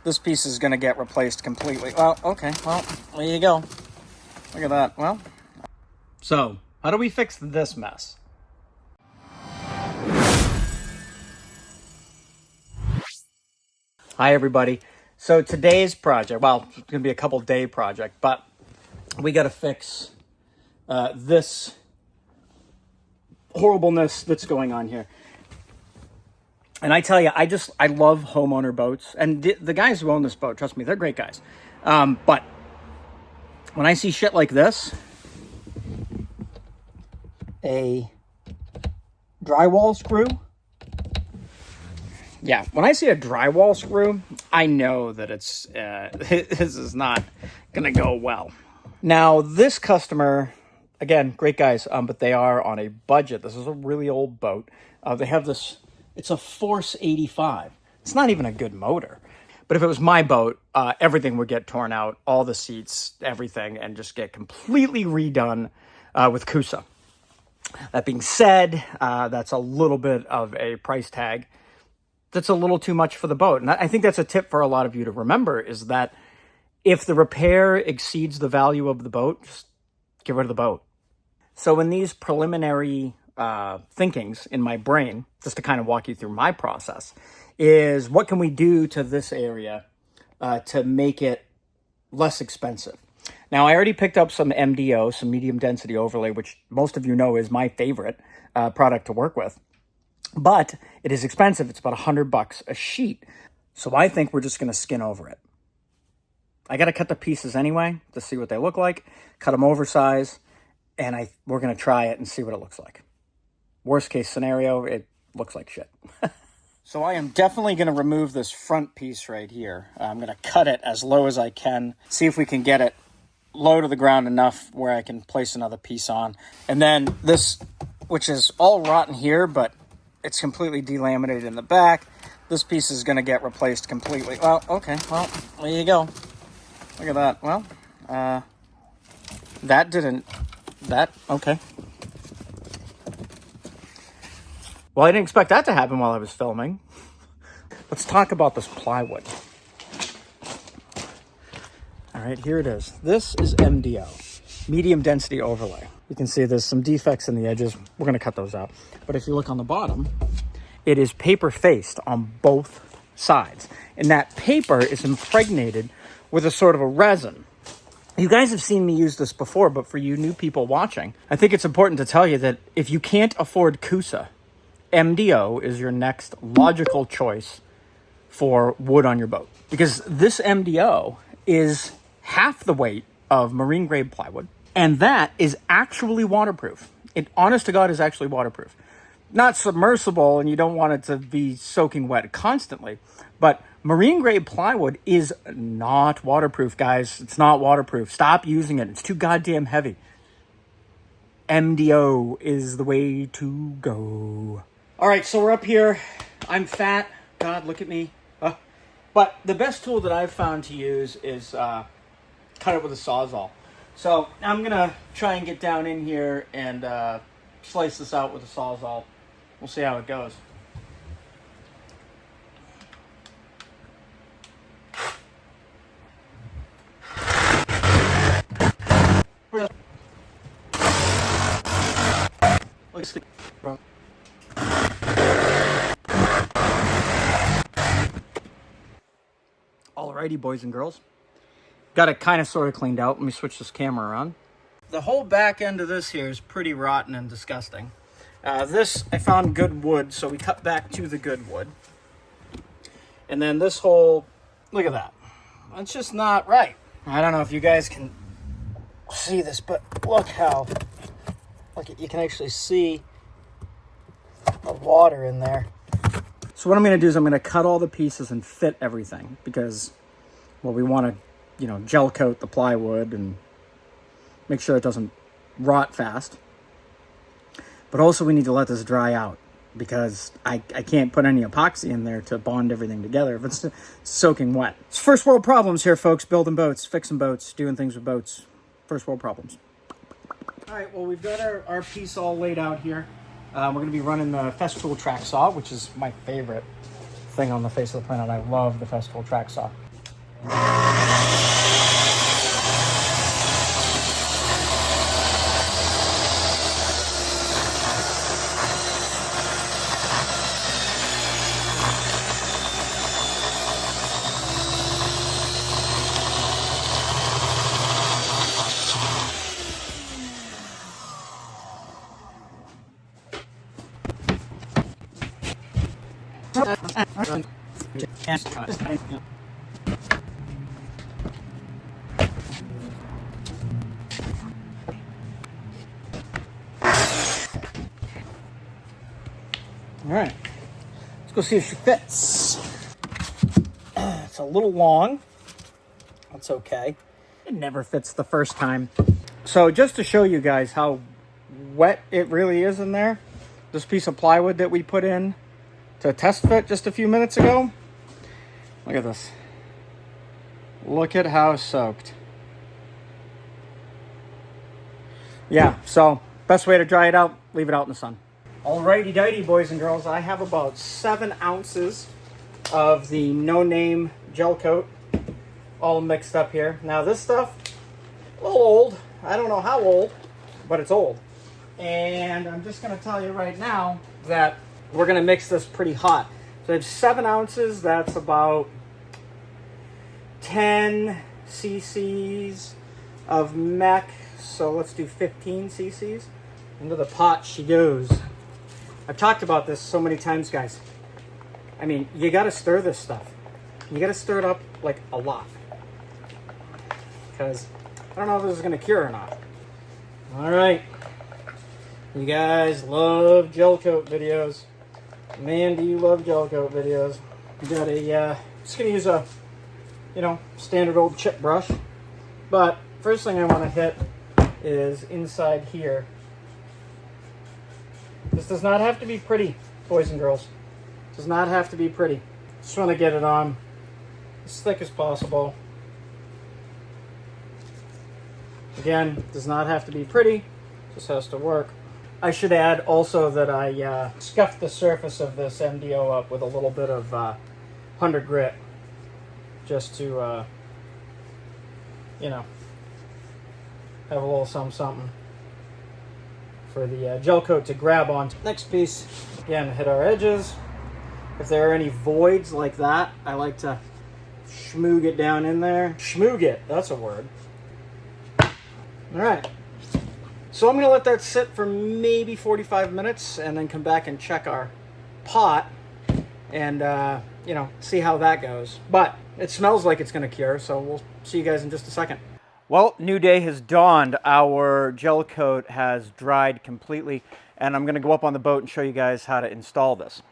This piece is going to get replaced completely. Well, okay, well, there you go. Look at that. Well, so how do we fix this mess? Hi, everybody. So today's project, well, it's going to be a couple day project, but we got to fix this horribleness that's going on here. And I tell you, I love homeowner boats. And the guys who own this boat, trust me, they're great guys. But when I see shit like this, a drywall screw. Yeah, when I see a drywall screw, I know that it's this is not going to go well. Now, this customer, again, great guys, but they are on a budget. This is a really old boat. They have this, it's a Force 85. It's not even a good motor. But if it was my boat, everything would get torn out, all the seats, everything, and just get completely redone with coosa. That being said, that's a little bit of a price tag. That's a little too much for the boat. And I think that's a tip for a lot of you to remember, is that if the repair exceeds the value of the boat, just get rid of the boat. So in these preliminary thinkings in my brain, just to kind of walk you through my process, is what can we do to this area to make it less expensive? Now, I already picked up some MDO, some medium density overlay, which most of you know is my favorite product to work with. But it is expensive. It's about $100 a sheet. So I think we're just going to skin over it. I got to cut the pieces anyway to see what they look like, cut them oversize, and we're going to try it and see what it looks like. Worst case scenario, it looks like shit. So I am definitely going to remove this front piece right here. I'm going to cut it as low as I can, see if we can get it low to the ground enough where I can place another piece on. And then this, which is all rotten here, but it's completely delaminated in the back. This piece is going to get replaced completely. Well, okay. Well, there you go. Look at that. Well, okay. Well, I didn't expect that to happen while I was filming. Let's talk about this plywood. All right, here it is. This is MDO, medium density overlay. You can see there's some defects in the edges. We're going to cut those out. But if you look on the bottom, it is paper faced on both sides. And that paper is impregnated with a sort of a resin. You guys have seen me use this before, but for you new people watching, I think it's important to tell you that if you can't afford coosa, MDO is your next logical choice for wood on your boat. Because this MDO is half the weight of marine grade plywood. And that is actually waterproof. It, honest to God, is actually waterproof. Not submersible, and you don't want it to be soaking wet constantly. But marine grade plywood is not waterproof, guys. It's not waterproof. Stop using it. It's too goddamn heavy. MDO is the way to go. All right, so we're up here. I'm fat. God, look at me. But the best tool that I've found to use is cut it with a Sawzall. So I'm going to try and get down in here and slice this out with a Sawzall. We'll see how it goes. Alrighty, boys and girls. Got it kind of sort of cleaned out. Let me switch this camera around. The whole back end of this here is pretty rotten and disgusting. This, I found good wood, so we cut back to the good wood. And then this whole, look at that. That's just not right. I don't know if you guys can see this, but look how, you can actually see the water in there. So what I'm going to do is I'm going to cut all the pieces and fit everything because, well, we want to, gel coat the plywood and make sure it doesn't rot fast. But also we need to let this dry out because I can't put any epoxy in there to bond everything together if it's soaking wet. It's first world problems here, folks. Building boats, fixing boats, doing things with boats. First world problems. All right, well, we've got our piece all laid out here. We're going to be running the Festool track saw, which is my favorite thing on the face of the planet. I love the Festool track saw. All right, let's go see if she fits. It's a little long. That's okay. It never fits the first time. So just to show you guys how wet it really is in there, this piece of plywood that we put in to test fit just a few minutes ago, look at this. Look at how soaked. Yeah, so best way to dry it out, leave it out in the sun. Alrighty dighty, boys and girls, I have about 7 ounces of the no-name Gelcoat all mixed up here. Now this stuff, a little old. I don't know how old, but it's old. And I'm just going to tell you right now that we're going to mix this pretty hot. So I have 7 ounces. That's about 10 cc's of mech. So let's do 15 cc's. Into the pot she goes. I've talked about this so many times, guys. I mean, you got to stir this stuff. You got to stir it up like a lot. Because I don't know if this is going to cure or not. All right. You guys love Gelcoat videos. Man, do you love Gelcoat videos. You got a, just going to use a, standard old chip brush. But first thing I want to hit is inside here. This does not have to be pretty, boys and girls. It does not have to be pretty. Just want to get it on as thick as possible. Again, does not have to be pretty. Just has to work. I should add also that I scuffed the surface of this MDO up with a little bit of 100 grit. Just to, have a little something for the gel coat to grab on. Next piece, again, hit our edges. If there are any voids like that, I like to schmoog it down in there. Schmoog it, that's a word. All right, so I'm gonna let that sit for maybe 45 minutes and then come back and check our pot and, see how that goes. But it smells like it's gonna cure, so we'll see you guys in just a second. Well, new day has dawned. Our gel coat has dried completely, and I'm going to go up on the boat and show you guys how to install this.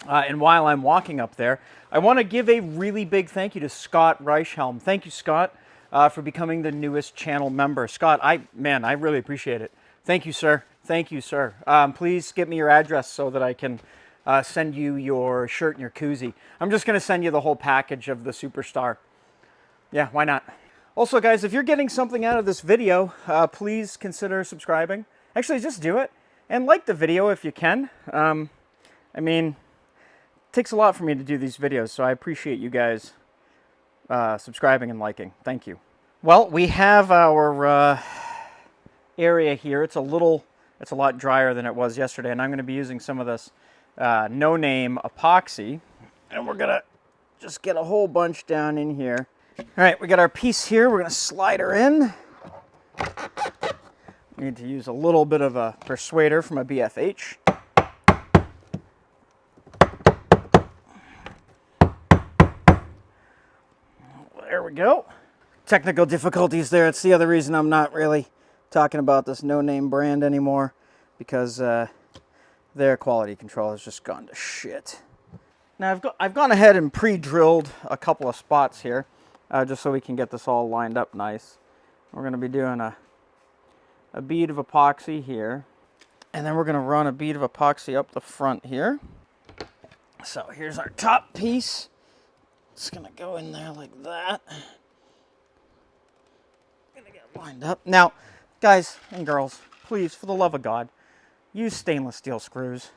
And while I'm walking up there, I want to give a really big thank you to Scott Reichhelm. Thank you, Scott, for becoming the newest channel member. Scott, I really appreciate it. Thank you, sir. Thank you, sir. Please give me your address so that I can send you your shirt and your koozie. I'm just going to send you the whole package of the Superstar. Yeah, why not? Also, guys, if you're getting something out of this video, please consider subscribing. Actually, just do it. And like the video if you can. I mean, it takes a lot for me to do these videos, so I appreciate you guys subscribing and liking. Thank you. Well, we have our area here. It's a lot drier than it was yesterday, and I'm going to be using some of this no-name epoxy. And we're going to just get a whole bunch down in here. All right, we got our piece here. We're going to slide her in. Need to use a little bit of a persuader from a BFH. There we go. Technical difficulties there. It's the other reason I'm not really talking about this no-name brand anymore, because their quality control has just gone to shit. Now I've gone ahead and pre-drilled a couple of spots here. Just so we can get this all lined up nice. We're going to be doing a bead of epoxy here. And then we're going to run a bead of epoxy up the front here. So here's our top piece. It's going to go in there like that. Going to get lined up. Now, guys and girls, please, for the love of God, use stainless steel screws.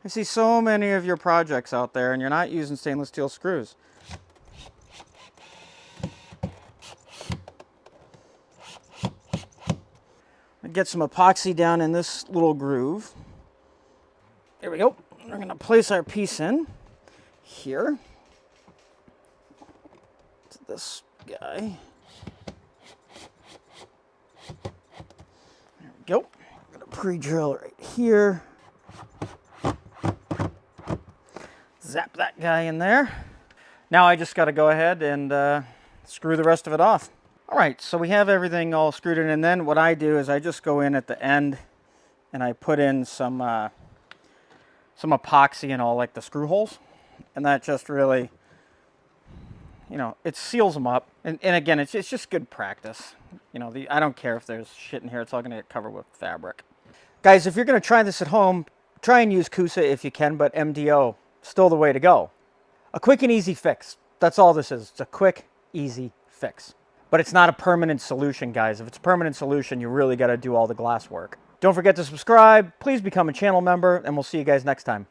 I see so many of your projects out there and you're not using stainless steel screws. get some epoxy down in this little groove. There we go. We're going to place our piece in here. To this guy. There we go. I'm going to pre-drill right here. Zap that guy in there. Now I just got to go ahead and screw the rest of it off. All right, so we have everything all screwed in, and then what I do is I just go in at the end and I put in some epoxy in all like the screw holes, and that just really, you know, it seals them up. And again, it's just good practice. You know, I don't care if there's shit in here; it's all going to get covered with fabric. Guys, if you're going to try this at home, try and use coosa if you can, but MDO still the way to go. A quick and easy fix. That's all this is. It's a quick, easy fix. But it's not a permanent solution, guys. If it's a permanent solution, you really got to do all the glass work. Don't forget to subscribe. Please become a channel member, and we'll see you guys next time.